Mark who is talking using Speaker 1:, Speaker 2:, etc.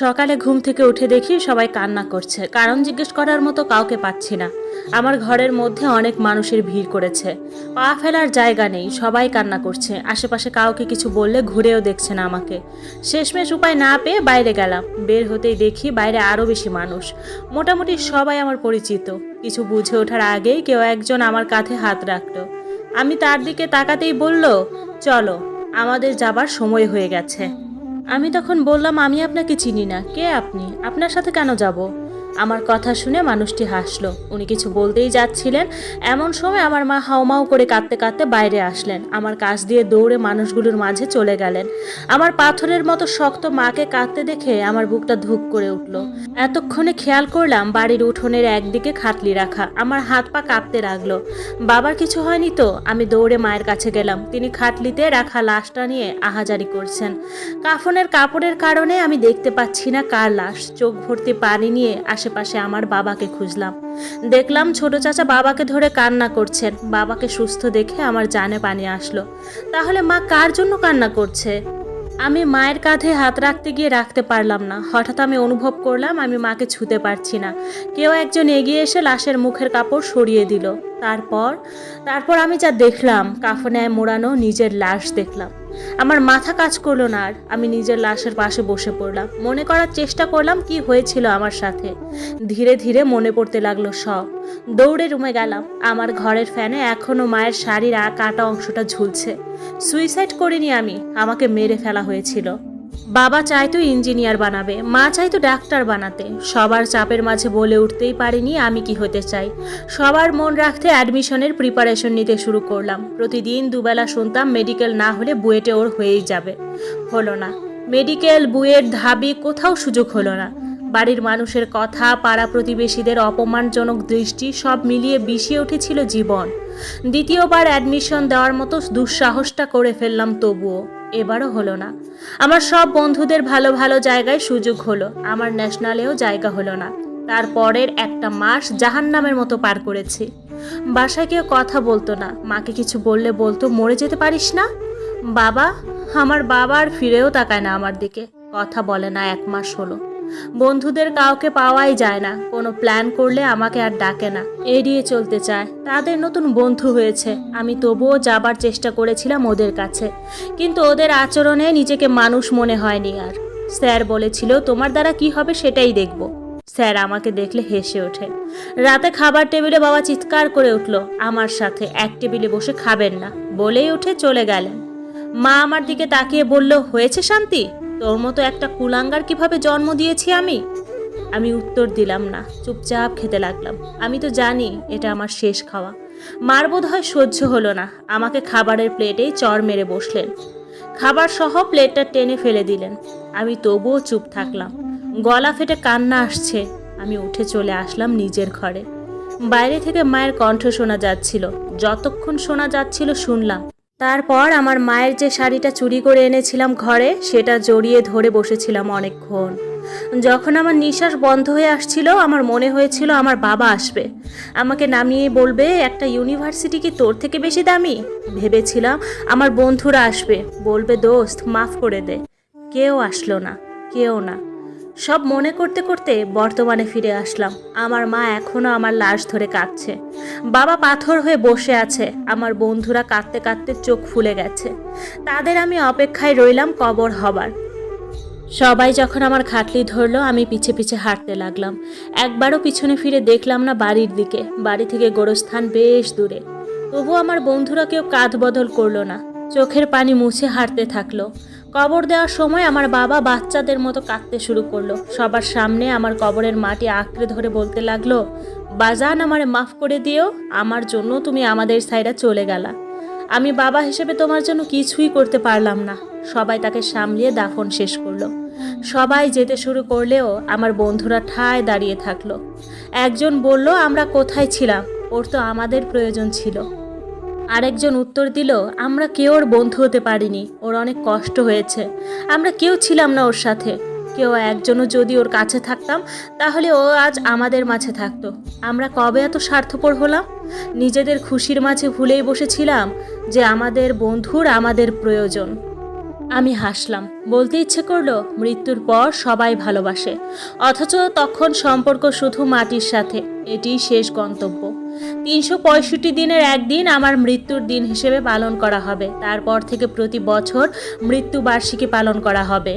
Speaker 1: সকালে ঘুম থেকে উঠে দেখি সবাই কান্না করছে। কারণ জিজ্ঞেস করার মতো কাউকে পাচ্ছি না। আমার ঘরের মধ্যে অনেক মানুষের ভিড় করেছে, পা ফেলার জায়গা নেই, সবাই কান্না করছে। আশেপাশে কাউকে কিছু বললে ঘুরেও দেখছে না আমাকে। শেষমেশ উপায় না পেয়ে বাইরে গেলাম। বের হতেই দেখি বাইরে আরও বেশি মানুষ। মোটামুটি সবাই আমার পরিচিত। কিছু বুঝে ওঠার আগেই কেউ একজন আমার কাঁধে হাত রাখলো। আমি তার দিকে তাকাতেই বলল, চলো, আমাদের যাবার সময় হয়ে গেছে। আমি তখন বললাম, আমি আপনাকে চিনি না, কে আপনি, আপনার সাথে কেন যাব? আমার কথা শুনে মানুষটি হাসলো। উনি কিছু বলতেই যাচ্ছিলেন, এমন সময় আমার মা হাউমাউ করে কাঁদতে কাঁদতে বাইরে আসলেন। আমার কাছ দিয়ে দৌড়ে মানুষগুলোর মাঝে চলে গেলেন। আমার পাথরের মতো শক্ত মাকে কাঁদতে দেখে আমার বুকটা ধুক করে উঠল। এতক্ষণে খেয়াল করলাম বাড়ির উঠোনের একদিকে খাটলি রাখা। আমার হাত পা কাঁপতে লাগলো। বাবার কিছু হয়নি তো? আমি দৌড়ে মায়ের কাছে গেলাম। তিনি খাটলিতে রাখা লাশটা নিয়ে আহাজারি করছেন। কাফনের কাপড়ের কারণে আমি দেখতে পাচ্ছি না কার লাশ। চোখ ভর্তি পানি নিয়ে আশেপাশে আমার বাবাকে খুঁজলাম। দেখলাম ছোট চাচা বাবাকে ধরে কান্না করছেন। বাবাকে সুস্থ দেখে আমার জানে পানি আসলো। তাহলে মা কার জন্য কান্না করছে? আমি মায়ের কাঁধে হাত রাখতে গিয়ে রাখতে পারলাম না। হঠাৎ আমি অনুভব করলাম আমি মাকে ছুঁতে পারছি না। কেউ একজন এগিয়ে এসে লাশের মুখের কাপড় সরিয়ে দিল। তারপর তারপর আমি যা দেখলাম, কাফনে মোড়ানো নিজের লাশ দেখলাম। আমার মাথা কাজ করলো না আর। আমি নিজের লাশের পাশে বসে পড়লাম। মনে করার চেষ্টা করলাম কি হয়েছিল আমার সাথে। ধীরে ধীরে মনে পড়তে লাগলো সব। দৌড়ে রুমে গেলাম। আমার ঘরের ফ্যানে এখনো মায়ের শাড়ির কাটা অংশটা ঝুলছে। সুইসাইড করিনি আমি, আমাকে মেরে ফেলা হয়েছিল। বাবা চাইতো ইঞ্জিনিয়ার বানাবে, মা চাইতো ডাক্তার বানাতে। সবার চাপের মাঝে বলে উঠতেই পারিনি আমি কি হতে চাই। সবার মন রাখতে অ্যাডমিশনের প্রিপারেশন নিতে শুরু করলাম। প্রতিদিন দুবেলা শুনতাম মেডিকেল না হলে বুয়েটে ওর হয়েই যাবে। হলো না। মেডিকেল, বুয়েট, ঢাবি, কোথাও সুযোগ হলো না। বাড়ির মানুষের কথা, পাড়া প্রতিবেশীদের অপমানজনক দৃষ্টি, সব মিলিয়ে বিষিয়ে উঠেছিল জীবন। দ্বিতীয়বার অ্যাডমিশন দেওয়ার মতো দুঃসাহসটা করে ফেললাম, তবুও এবারও হলো না। আমার সব বন্ধুদের ভালো ভালো জায়গায় সুযোগ হলো, আমার ন্যাশনালেও জায়গা হলো না। তারপরের একটা মাস জাহান্নামের মতো পার করেছি। বাসায় কেউ কথা বলতো না। মাকে কিছু বললে বলতো, মরে যেতে পারিস না। বাবা আমার বাবা আর ফিরেও তাকায় না আমার দিকে, কথা বলে না 1 মাস হলো। বন্ধুদের কাউকে পাওয়াই যায় না। কোনো প্ল্যান করলে আমাকে আর ডাকে না, এড়িয়ে চলতে চায়। তাদের নতুন বন্ধু হয়েছে। আমি তবুও যাবার চেষ্টা করেছিলাম ওদের কাছে, কিন্তু ওদের আচরণে নিজেকে মানুষ মনে হয়নি আর। স্যার বলেছিল, তোমার দ্বারা কি হবে সেটাই দেখব। স্যার আমাকে দেখলে হেসে ওঠে। রাতে খাবার টেবিলে বাবা চিৎকার করে উঠল, আমার সাথে এক টেবিলে বসে খাবেন না, বলেই উঠে চলে গেলেন। মা আমার দিকে তাকিয়ে বলল, হয়েছে শান্তি? তোর মতো একটা কুলাঙ্গার কিভাবে জন্ম দিয়েছি আমি? আমি উত্তর দিলাম না, চুপচাপ খেতে লাগলাম। আমি তো জানি এটা আমার শেষ খাওয়া। মার বোধ হয় সহ্য হলো না, আমাকে খাবারের প্লেটেই চড় মেরে বসলেন। খাবার সহ প্লেটটা টেনে ফেলে দিলেন। আমি তবুও চুপ থাকলাম। গলা ফেটে কান্না আসছে। আমি উঠে চলে আসলাম নিজের ঘরে। বাইরে থেকে মায়ের কণ্ঠ শোনা যাচ্ছিল। যতক্ষণ শোনা যাচ্ছিল শুনলাম। তারপর আমার মায়ের যে শাড়িটা চুরি করে এনেছিলাম ঘরে, সেটা জড়িয়ে ধরে বসেছিলাম অনেকক্ষণ। যখন আমার নিঃশ্বাস বন্ধ হয়ে আসছিল, আমার মনে হয়েছিল আমার বাবা আসবে, আমাকে নামিয়ে বলবে, একটা ইউনিভার্সিটি কি তোর থেকে বেশি দামি? ভেবেছিলাম আমার বন্ধুরা আসবে, বলবে, দোস্ত মাফ করে দে। কেউ আসলো না, কেউ না। সব মনে করতে করতে বর্তমানে ফিরে আসলাম। আমার মা এখনো আমার লাশ ধরে কাঁদছে। বাবা পাথর হয়ে বসে আছে। আমার বন্ধুরা কাঁদতে কাঁদতে চোখ ফুলে গেছে। তাদের আমি অপেক্ষায় রইলাম কবর হবার। সবাই যখন আমার খাটলি ধরলো, আমি পিছে পিছে হাঁটতে লাগলাম। একবারও পিছনে ফিরে দেখলাম না বাড়ির দিকে। বাড়ি থেকে গোরস্থান বেশ দূরে। তবু আমার বন্ধুরা কেউ কাঁধ বদল করলো না, চোখের পানি মুছে হাঁটতে থাকলো। কবর দেওয়ার সময় আমার বাবা বাচ্চাদের মতো কাঁদতে শুরু করলো। সবার সামনে আমার কবরের মাটি আঁকড়ে ধরে বলতে লাগলো, বাজান আমারে মাফ করে দিও, আমার জন্য তুমি আমাদের সাইডে চলে গেলা। আমি বাবা হিসেবে তোমার জন্য কিছুই করতে পারলাম না। সবাই তাকে সামলিয়ে দাফন শেষ করলো। সবাই যেতে শুরু করলেও আমার বন্ধুরা ঠায় দাঁড়িয়ে থাকলো। একজন বলল, আমরা কোথায় ছিলাম, ওর তো আমাদের প্রয়োজন ছিল। আরেকজন উত্তর দিল, আমরা কেউ ওর বন্ধু হতে পারিনি, ওর অনেক কষ্ট হয়েছে, আমরা কেউ ছিলাম না ওর সাথে। কেউ একজনও যদি ওর কাছে থাকতাম, তাহলে ও আজ আমাদের মাঝে থাকতো। আমরা কবে এত স্বার্থপর হলাম? নিজেদের খুশির মাঝে ভুলেই বসেছিলাম যে আমাদের বন্ধুর আমাদের প্রয়োজন। আমি হাসলাম। বলতে ইচ্ছে করলো মৃত্যুর পর সবাই ভালোবাসে, অথচ তখন সম্পর্ক শুধু মাটির সাথে। এটিই শেষ গন্তব্য। ৩৬৫ দিনের একদিন আমার মৃত্যুর দিন হিসেবে পালন করা হবে। তারপর থেকে প্রতি বছর মৃত্যুবার্ষিকী পালন করা হবে।